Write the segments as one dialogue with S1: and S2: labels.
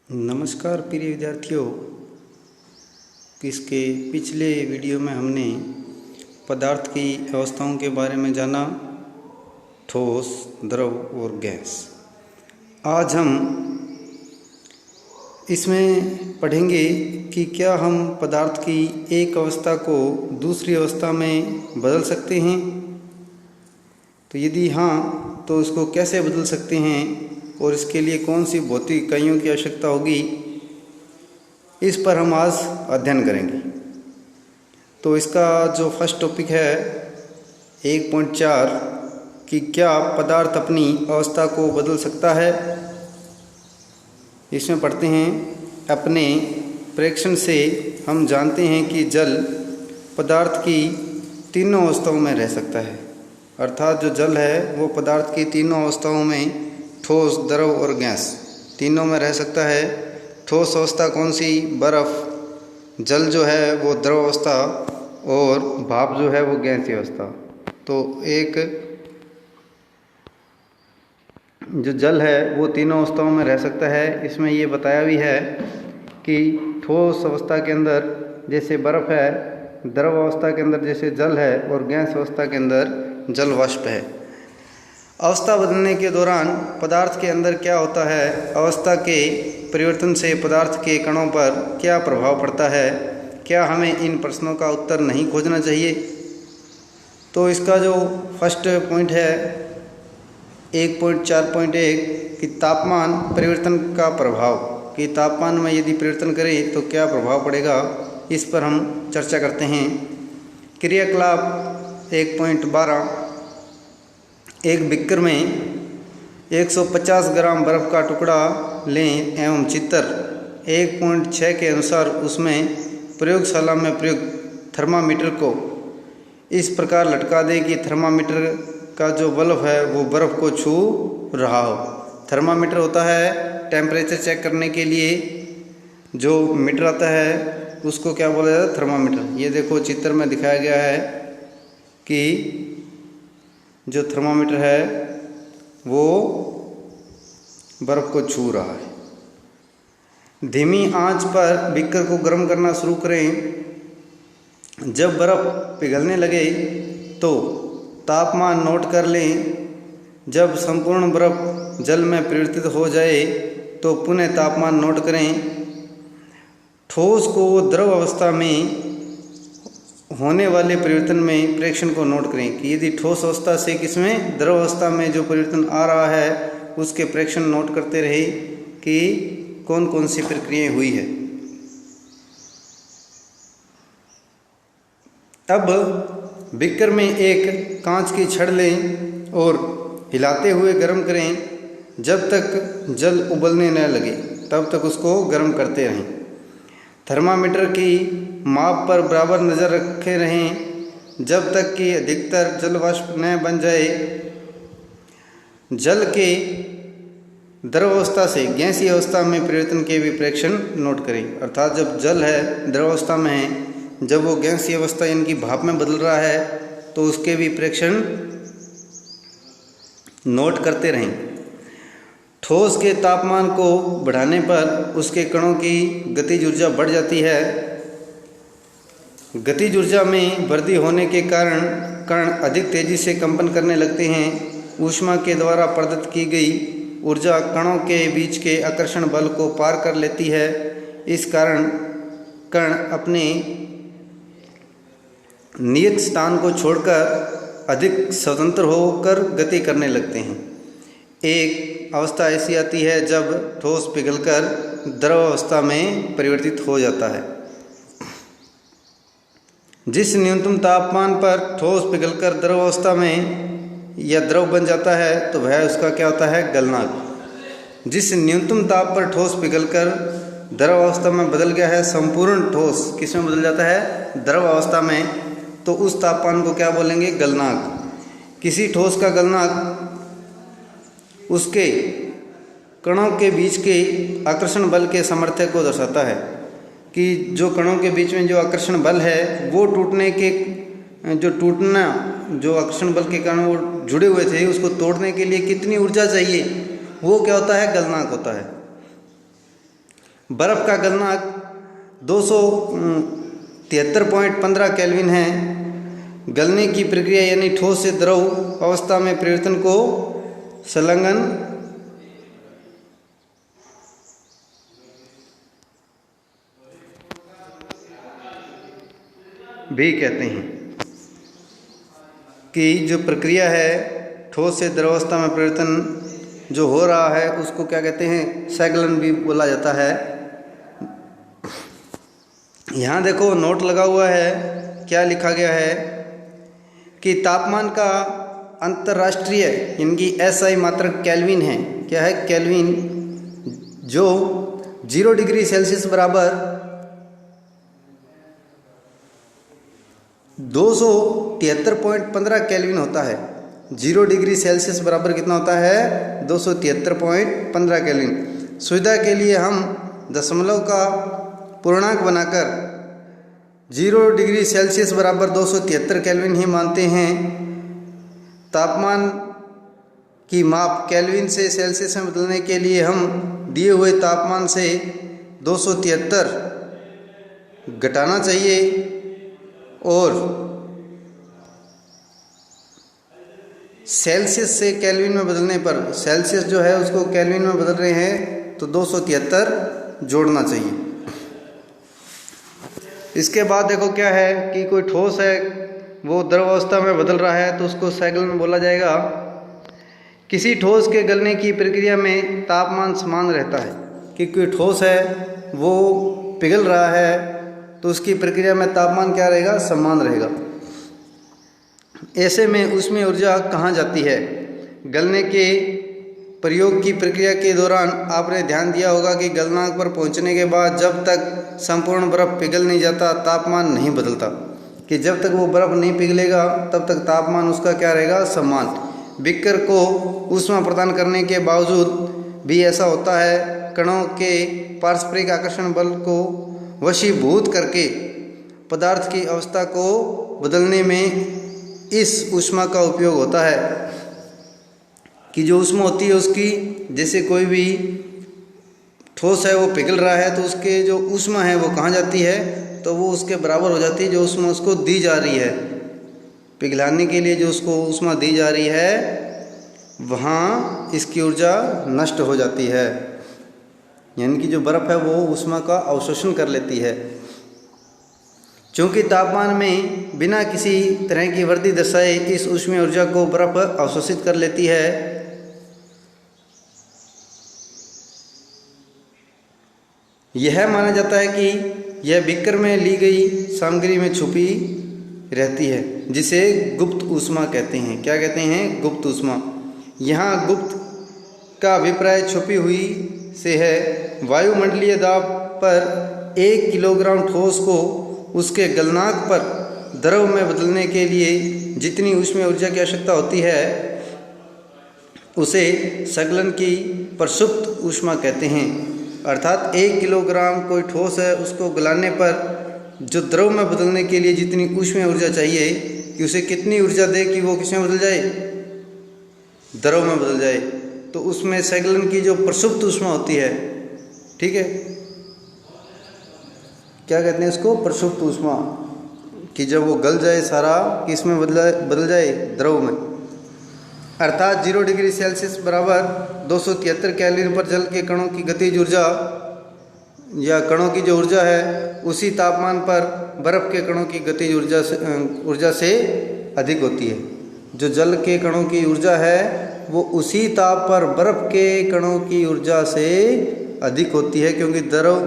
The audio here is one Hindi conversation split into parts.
S1: नमस्कार प्रिय विद्यार्थियों। इसके पिछले वीडियो में हमने पदार्थ की अवस्थाओं के बारे में जाना, ठोस, द्रव और गैस। आज हम इसमें पढ़ेंगे कि क्या हम पदार्थ की एक अवस्था को दूसरी अवस्था में बदल सकते हैं, तो यदि हाँ तो इसको कैसे बदल सकते हैं और इसके लिए कौन सी भौतिक इकाइयों की आवश्यकता होगी, इस पर हम आज अध्ययन करेंगे। तो इसका जो फर्स्ट टॉपिक है 1.4 कि क्या पदार्थ अपनी अवस्था को बदल सकता है। इसमें पढ़ते हैं, अपने प्रेक्षण से हम जानते हैं कि जल पदार्थ की तीनों अवस्थाओं में रह सकता है। अर्थात जो जल है वो पदार्थ की तीनों अवस्थाओं में, ठोस, द्रव और गैस, तीनों में रह सकता है। ठोस अवस्था कौन सी? बर्फ़। जल जो है वो द्रव अवस्था और भाप जो है वो गैसीय अवस्था। तो एक जो जल है वो तीनों अवस्थाओं में रह सकता है। इसमें ये बताया भी है कि ठोस अवस्था के अंदर जैसे बर्फ़ है, द्रव अवस्था के अंदर जैसे जल है और गैस अवस्था के अंदर जल वाष्प है। अवस्था बदलने के दौरान पदार्थ के अंदर क्या होता है, अवस्था के परिवर्तन से पदार्थ के कणों पर क्या प्रभाव पड़ता है, क्या हमें इन प्रश्नों का उत्तर नहीं खोजना चाहिए। तो इसका जो फर्स्ट पॉइंट है 1.4.1 कि तापमान परिवर्तन का प्रभाव, कि तापमान में यदि परिवर्तन करें तो क्या प्रभाव पड़ेगा, इस पर हम चर्चा करते हैं। क्रियाकलाप 1.12 एक बीकर में 150 ग्राम बर्फ़ का टुकड़ा लें एवं चित्र 1.6 के अनुसार उसमें प्रयोगशाला में प्रयुक्त थर्मामीटर को इस प्रकार लटका दें कि थर्मामीटर का जो बल्ब है वो बर्फ़ को छू रहा हो। थर्मामीटर होता है टेम्परेचर चेक करने के लिए जो मीटर आता है उसको क्या बोला जाता है? थर्मामीटर। ये देखो चित्र में दिखाया गया है कि जो थर्मामीटर है वो बर्फ़ को छू रहा है। धीमी आंच पर बीकर को गर्म करना शुरू करें। जब बर्फ़ पिघलने लगे तो तापमान नोट कर लें। जब संपूर्ण बर्फ़ जल में परिवर्तित हो जाए तो पुनः तापमान नोट करें। ठोस को द्रव अवस्था में होने वाले परिवर्तन में प्रेक्षण को नोट करें कि यदि ठोस अवस्था से किसमें, द्रव अवस्था में जो परिवर्तन आ रहा है उसके प्रेक्षण नोट करते रहे कि कौन कौन सी प्रक्रियाएं हुई है। अब बीकर में एक कांच की छड़ लें और हिलाते हुए गर्म करें। जब तक जल उबलने न लगे तब तक उसको गर्म करते रहें। थर्मामीटर की माप पर बराबर नज़र रखे रहें जब तक कि अधिकतर जल वाष्प न बन जाए। जल के द्रव अवस्था से गैसीय अवस्था में परिवर्तन के भी प्रेक्षण नोट करें। अर्थात जब जल है द्रव अवस्था में है, जब वो गैसीय अवस्था यानी भाप में बदल रहा है तो उसके भी प्रेक्षण नोट करते रहें। ठोस के तापमान को बढ़ाने पर उसके कणों की गतिज ऊर्जा बढ़ जाती है। गतिज ऊर्जा में वृद्धि होने के कारण कण अधिक तेजी से कंपन करने लगते हैं। ऊष्मा के द्वारा प्रदत्त की गई ऊर्जा कणों के बीच के आकर्षण बल को पार कर लेती है। इस कारण कण अपने नियत स्थान को छोड़कर अधिक स्वतंत्र होकर गति करने लगते हैं। एक अवस्था ऐसी आती है जब ठोस पिघलकर द्रव अवस्था में परिवर्तित हो जाता है। जिस न्यूनतम तापमान पर ठोस पिघलकर द्रव अवस्था में या द्रव बन जाता है तो वह उसका क्या होता है? गलनांक। जिस न्यूनतम ताप पर ठोस पिघलकर द्रव अवस्था में बदल गया है, संपूर्ण ठोस किस में बदल जाता है? द्रव अवस्था में। तो उस तापमान को क्या बोलेंगे? गलनांक। किसी ठोस का गलनांक उसके कणों के बीच के आकर्षण बल के सामर्थ्य को दर्शाता है कि जो कणों के बीच में जो आकर्षण बल है वो टूटने के जो आकर्षण बल के कारण वो जुड़े हुए थे उसको तोड़ने के लिए कितनी ऊर्जा चाहिए, वो क्या होता है? गलनांक होता है। बर्फ़ का गलनांक 273.15 केल्विन है। गलने की प्रक्रिया यानी ठोस से द्रव अवस्था में परिवर्तन को संलग्न भी कहते हैं। कि जो प्रक्रिया है ठोस से द्रव अवस्था में परिवर्तन जो हो रहा है उसको क्या कहते हैं, संलग्न भी बोला जाता है। यहाँ देखो नोट लगा हुआ है, क्या लिखा गया है कि तापमान का अंतर्राष्ट्रीय इनकी SI मात्रक केल्विन है। क्या है? केल्विन, जो 0 डिग्री सेल्सियस बराबर 273.15 केल्विन होता है। 0 डिग्री सेल्सियस बराबर कितना होता है? 273.15 केल्विन। सुविधा के लिए हम दशमलव का पूर्णांक बनाकर 0 डिग्री सेल्सियस बराबर 273 केल्विन ही मानते हैं। तापमान की माप केल्विन से सेल्सियस में बदलने के लिए हम दिए हुए तापमान से 273 घटाना चाहिए और सेल्सियस से केल्विन में बदलने पर, सेल्सियस जो है उसको केल्विन में बदल रहे हैं तो 273 जोड़ना चाहिए। इसके बाद देखो क्या है कि कोई ठोस है वो द्रव अवस्था में बदल रहा है तो उसको संलग्न बोला जाएगा। किसी ठोस के गलने की प्रक्रिया में तापमान समान रहता है। कि कोई ठोस है वो पिघल रहा है तो उसकी प्रक्रिया में तापमान क्या रहेगा? समान रहेगा। ऐसे में उसमें ऊर्जा कहाँ जाती है? गलने के प्रयोग की प्रक्रिया के दौरान आपने ध्यान दिया होगा कि गलनांक पर पहुंचने के बाद जब तक संपूर्ण बर्फ पिघल नहीं जाता तापमान नहीं बदलता। कि जब तक वो बर्फ नहीं पिघलेगा तब तक तापमान उसका क्या रहेगा? समान। बीकर को ऊष्मा प्रदान करने के बावजूद भी ऐसा होता है। कणों के पारस्परिक आकर्षण बल को वशीभूत करके पदार्थ की अवस्था को बदलने में इस ऊष्मा का उपयोग होता है। कि जो ऊष्मा होती है उसकी, जैसे कोई भी ठोस है वो पिघल रहा है तो उसके जो ऊष्मा है वो कहाँ जाती है? तो वो उसके बराबर हो जाती है जो ऊष्मा उसको दी जा रही है। पिघलाने के लिए जो उसको ऊष्मा दी जा रही है वहाँ इसकी ऊर्जा नष्ट हो जाती है। यानी कि जो बर्फ़ है वो ऊष्मा का अवशोषण कर लेती है। चूँकि तापमान में बिना किसी तरह की वृद्धि दर्शाए इस ऊष्मीय ऊर्जा को बर्फ अवशोषित कर लेती है। यह माना जाता है कि यह बीकर में ली गई सामग्री में छुपी रहती है, जिसे गुप्त ऊष्मा कहते हैं। क्या कहते हैं? गुप्त ऊष्मा। यहाँ गुप्त का अभिप्राय छुपी हुई से है। वायुमंडलीय दाब पर 1 किलोग्राम ठोस को उसके गलनांक पर द्रव में बदलने के लिए जितनी ऊष्मीय ऊर्जा की आवश्यकता होती है उसे संकलन की प्रसुप्त ऊष्मा कहते हैं। अर्थात 1 किलोग्राम कोई ठोस है उसको गलाने पर जो द्रव में बदलने के लिए जितनी ऊष्मीय ऊर्जा चाहिए कि उसे कितनी ऊर्जा दे कि वो किसमें बदल जाए? द्रव में बदल जाए। तो उसमें संकलन की जो प्रसुप्त ऊष्मा होती है, ठीक है, क्या कहते हैं इसको? प्रसुप्त ऊष्मा। कि जब वो गल जाए सारा किस में बदल जाए? द्रव में। अर्थात 0 डिग्री सेल्सियस बराबर 273 केल्विन पर जल के कणों की गतिज ऊर्जा या कणों की जो ऊर्जा है उसी तापमान पर बर्फ़ के कणों की गतिज ऊर्जा से अधिक होती है। जो जल के कणों की ऊर्जा है वो उसी ताप पर बर्फ़ के कणों की ऊर्जा से अधिक होती है, क्योंकि द्रव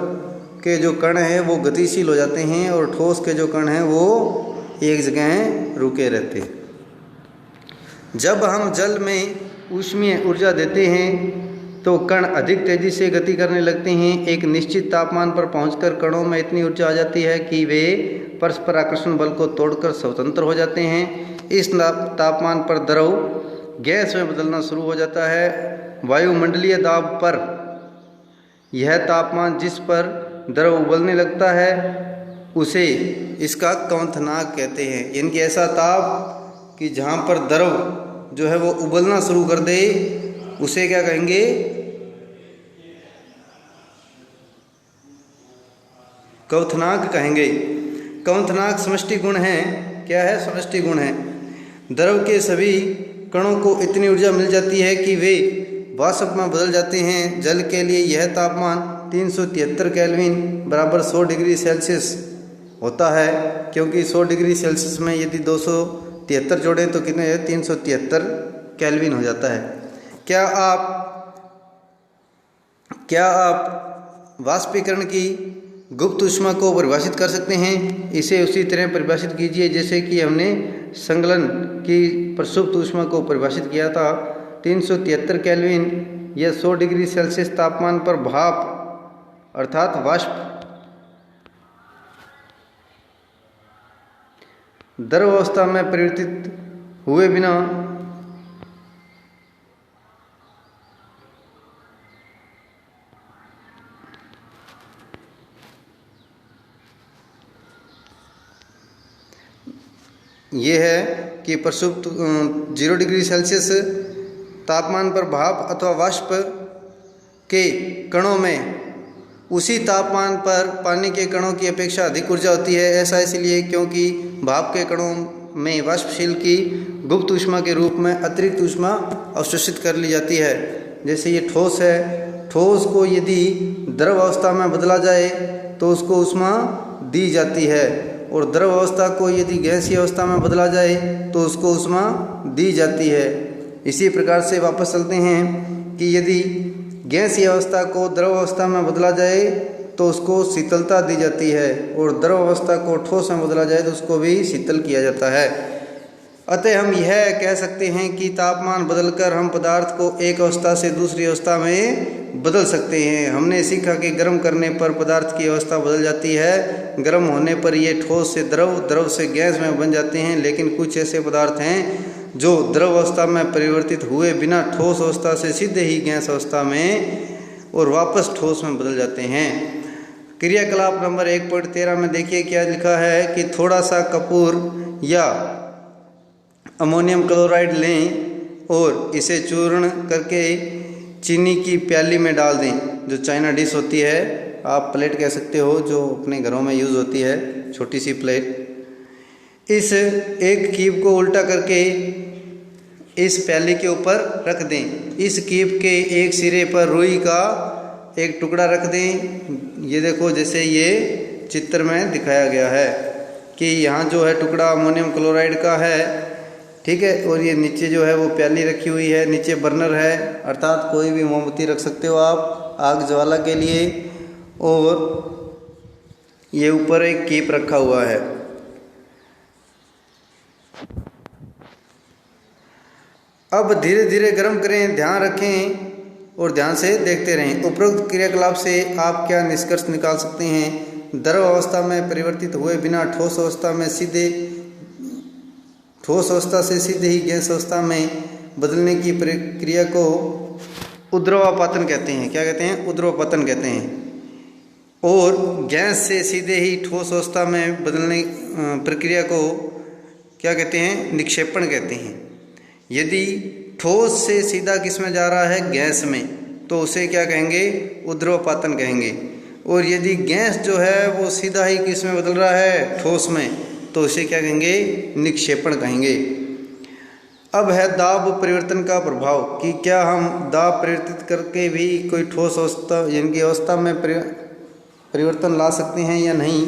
S1: के जो कण हैं वो गतिशील हो जाते हैं और ठोस के जो कण हैं वो एक जगह रुके रहते हैं। जब हम जल में ऊष्मीय ऊर्जा देते हैं तो कण अधिक तेज़ी से गति करने लगते हैं। एक निश्चित तापमान पर पहुंचकर कणों में इतनी ऊर्जा आ जाती है कि वे परस्पर आकर्षण बल को तोड़कर स्वतंत्र हो जाते हैं। इस तापमान पर द्रव गैस में बदलना शुरू हो जाता है। वायुमंडलीय दाब पर यह तापमान जिस पर द्रव उबलने लगता है उसे इसका क्वथनांक कहते हैं। यानी कि ऐसा ताप कि जहाँ पर द्रव जो है वो उबलना शुरू कर दे उसे क्या कहेंगे? क्वथनांक कहेंगे। क्वथनांक समष्टि गुण है। क्या है? समष्टि गुण है। द्रव के सभी कणों को इतनी ऊर्जा मिल जाती है कि वे वाष्प में बदल जाते हैं। जल के लिए यह तापमान 373 केल्विन बराबर 100 डिग्री सेल्सियस होता है, क्योंकि 100 डिग्री सेल्सियस में यदि 273 जोड़ें तो कितने 373 केल्विन हो जाता है। क्या आप वाष्पीकरण की गुप्त ऊष्मा को परिभाषित कर सकते हैं? इसे उसी तरह परिभाषित कीजिए जैसे कि हमने संगलन की प्रसुप्त ऊष्मा को परिभाषित किया था। 373 केल्विन या 100 डिग्री सेल्सियस तापमान पर भाप अर्थात वाष्प द्रव अवस्था में परिवर्तित हुए बिना ये है कि प्रसुप्त 0 डिग्री सेल्सियस तापमान पर भाप अथवा वाष्प के कणों में उसी तापमान पर पानी के कणों की अपेक्षा अधिक ऊर्जा होती है। ऐसा इसलिए क्योंकि भाप के कणों में वाष्पशील की गुप्त ऊष्मा के रूप में अतिरिक्त ऊष्मा अवशोषित कर ली जाती है। जैसे ये ठोस है, ठोस को यदि द्रव अवस्था में बदला जाए तो उसको ऊष्मा दी जाती है, और द्रव अवस्था को यदि गैसीय अवस्था में बदला जाए तो उसको ऊष्मा दी जाती है। इसी प्रकार से वापस चलते हैं कि यदि गैसीय अवस्था को द्रव अवस्था में बदला जाए तो उसको शीतलता दी जाती है, और द्रव अवस्था को ठोस में बदला जाए तो उसको भी शीतल किया जाता है। अतः हम यह कह सकते हैं कि तापमान बदलकर हम पदार्थ को एक अवस्था से दूसरी अवस्था में बदल सकते हैं। हमने सीखा कि गर्म करने पर पदार्थ की अवस्था बदल जाती है, गर्म होने पर ये ठोस से द्रव, द्रव से गैस में बन जाते हैं। लेकिन कुछ ऐसे पदार्थ हैं जो द्रव अवस्था में परिवर्तित हुए बिना ठोस अवस्था से सीधे ही गैस अवस्था में और वापस ठोस में बदल जाते हैं। क्रियाकलाप नंबर 1.13 में देखिए क्या लिखा है कि थोड़ा सा कपूर या अमोनियम क्लोराइड लें और इसे चूर्ण करके चीनी की प्याली में डाल दें। जो चाइना डिश होती है, आप प्लेट कह सकते हो, जो अपने घरों में यूज़ होती है, छोटी सी प्लेट। इस एक कीप को उल्टा करके इस प्याली के ऊपर रख दें। इस कीप के एक सिरे पर रुई का एक टुकड़ा रख दें। ये देखो जैसे ये चित्र में दिखाया गया है कि यहाँ जो है टुकड़ा अमोनियम क्लोराइड का है, ठीक है, और ये नीचे जो है वो प्याली रखी हुई है, नीचे बर्नर है, अर्थात कोई भी मोमबत्ती रख सकते हो आप आग ज्वाला के लिए, और ये ऊपर एक कीप रखा हुआ है। अब धीरे धीरे गर्म करें, ध्यान रखें और ध्यान से देखते रहें। उपरोक्त क्रियाकलाप से आप क्या निष्कर्ष निकाल सकते हैं? द्रव अवस्था में परिवर्तित हुए बिना ठोस अवस्था से सीधे ही गैस अवस्था में बदलने की प्रक्रिया को ऊर्ध्वपातन कहते हैं। क्या कहते हैं? ऊर्ध्वपातन कहते हैं। और गैस से सीधे ही ठोस अवस्था में बदलने प्रक्रिया को क्या कहते हैं? निक्षेपण कहते हैं। यदि ठोस से सीधा किस में जा रहा है? गैस में, तो उसे क्या कहेंगे? ऊर्ध्वपातन कहेंगे। और यदि गैस जो है वो सीधा ही किस में बदल रहा है? ठोस में, तो उसे क्या कहेंगे? निक्षेपण कहेंगे। अब है दाब परिवर्तन का प्रभाव कि क्या हम दाब परिवर्तित करके भी कोई ठोस अवस्था यानी कि अवस्था में परिवर्तन ला सकते हैं या नहीं।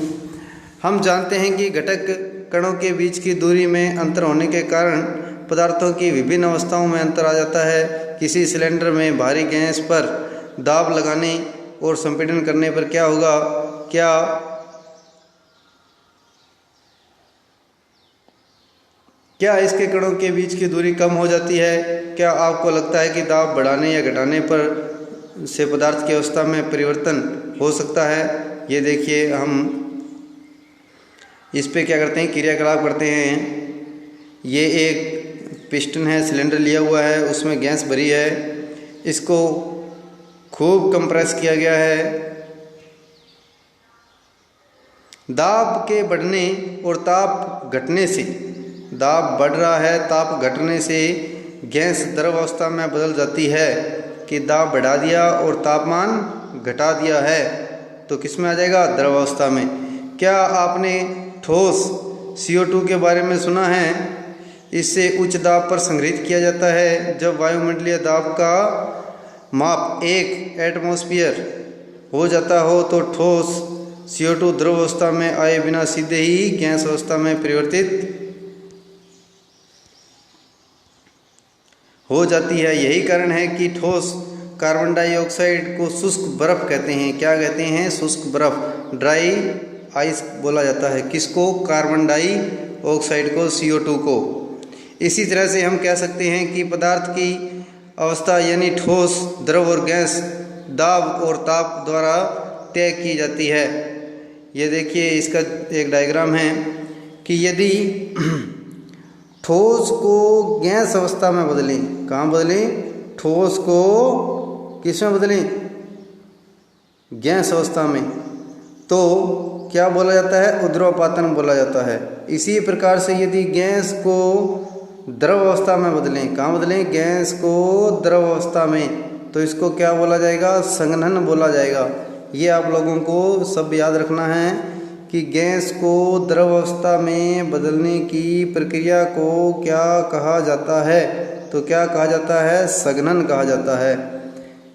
S1: हम जानते हैं कि घटक कणों के बीच की दूरी में अंतर होने के कारण पदार्थों की विभिन्न अवस्थाओं में अंतर आ जाता है। किसी सिलेंडर में भारी गैस पर दाब लगाने और संपीड़न करने पर क्या होगा? क्या इसके कणों के बीच की दूरी कम हो जाती है? क्या आपको लगता है कि दाब बढ़ाने या घटाने पर से पदार्थ की अवस्था में परिवर्तन हो सकता है? ये देखिए, हम इस पे क्या करते हैं? क्रियाकलाप करते हैं। ये एक पिस्टन है, सिलेंडर लिया हुआ है, उसमें गैस भरी है, इसको खूब कंप्रेस किया गया है। दाब के बढ़ने और ताप घटने से, दाब बढ़ रहा है, ताप घटने से गैस द्रव अवस्था में बदल जाती है। कि दाब बढ़ा दिया और तापमान घटा दिया है तो किस में आ जाएगा? द्रव अवस्था में। क्या आपने ठोस CO2 के बारे में सुना है? इससे उच्च दाब पर संग्रहित किया जाता है। जब वायुमंडलीय दाब का माप 1 एटमॉस्फेयर हो जाता हो तो ठोस CO2 द्रव अवस्था में आए बिना सीधे ही गैस अवस्था में परिवर्तित हो जाती है। यही कारण है कि ठोस कार्बन डाइऑक्साइड को शुष्क बर्फ कहते हैं। क्या कहते हैं? शुष्क बर्फ, ड्राई आइस बोला जाता है। किसको? कार्बन डाइऑक्साइड को, CO2 को। इसी तरह से हम कह सकते हैं कि पदार्थ की अवस्था यानी ठोस, द्रव और गैस दाब और ताप द्वारा तय की जाती है। ये देखिए, इसका एक डायग्राम है कि यदि ठोस को गैस अवस्था में बदलें, कहाँ बदलें? ठोस को किस में बदलें? गैस अवस्था में, तो क्या बोला जाता है? ऊर्ध्वपातन बोला जाता है। इसी प्रकार से यदि गैस को द्रव अवस्था में बदलें, कहाँ बदलें? गैस को द्रव अवस्था में, तो इसको क्या बोला जाएगा? संघनन बोला जाएगा। ये आप लोगों को सब याद रखना है कि गैस को द्रव अवस्था में बदलने की प्रक्रिया को क्या कहा जाता है? तो क्या कहा जाता है? संघनन कहा जाता है।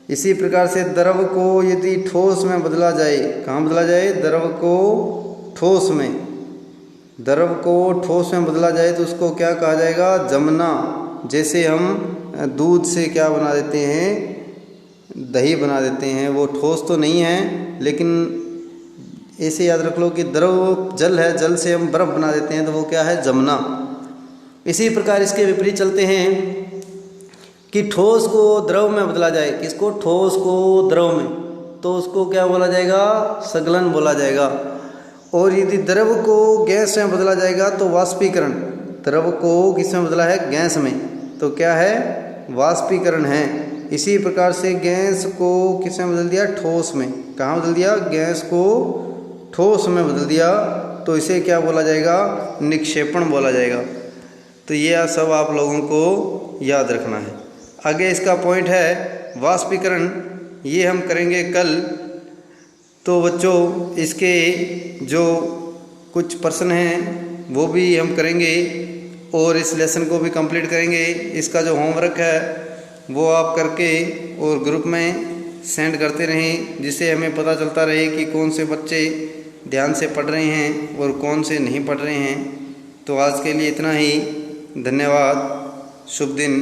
S1: इसी प्रकार से द्रव को यदि ठोस में बदला जाए, कहाँ बदला जाए? द्रव को ठोस में, द्रव को ठोस में बदला जाए तो उसको क्या कहा जाएगा? जमना। जैसे हम दूध से क्या बना देते हैं? दही बना देते हैं। वो ठोस तो नहीं है, लेकिन ऐसे याद रख लो कि द्रव जल है, जल से हम बर्फ़ बना देते हैं, तो वो क्या है? जमना। इसी प्रकार इसके विपरीत चलते हैं कि ठोस को द्रव में बदला जाए, किसको? ठोस को द्रव में, तो उसको क्या बोला जाएगा? संकलन बोला जाएगा। और यदि द्रव को गैस में बदला जाएगा तो वाष्पीकरण। द्रव को किस में बदला है? गैस में, तो क्या है? वाष्पीकरण है। इसी प्रकार से गैस को किस में बदल दिया? ठोस में। कहाँ बदल दिया? गैस को ठोस में बदल दिया, तो इसे क्या बोला जाएगा? निक्षेपण बोला जाएगा। तो ये सब आप लोगों को याद रखना है। आगे इसका पॉइंट है वाष्पीकरण, ये हम करेंगे कल। तो बच्चों, इसके जो कुछ प्रश्न हैं वो भी हम करेंगे और इस लेसन को भी कंप्लीट करेंगे। इसका जो होमवर्क है वो आप करके और ग्रुप में सेंड करते रहें, जिससे हमें पता चलता रहे कि कौन से बच्चे ध्यान से पढ़ रहे हैं और कौन से नहीं पढ़ रहे हैं। तो आज के लिए इतना ही। धन्यवाद। शुभ दिन।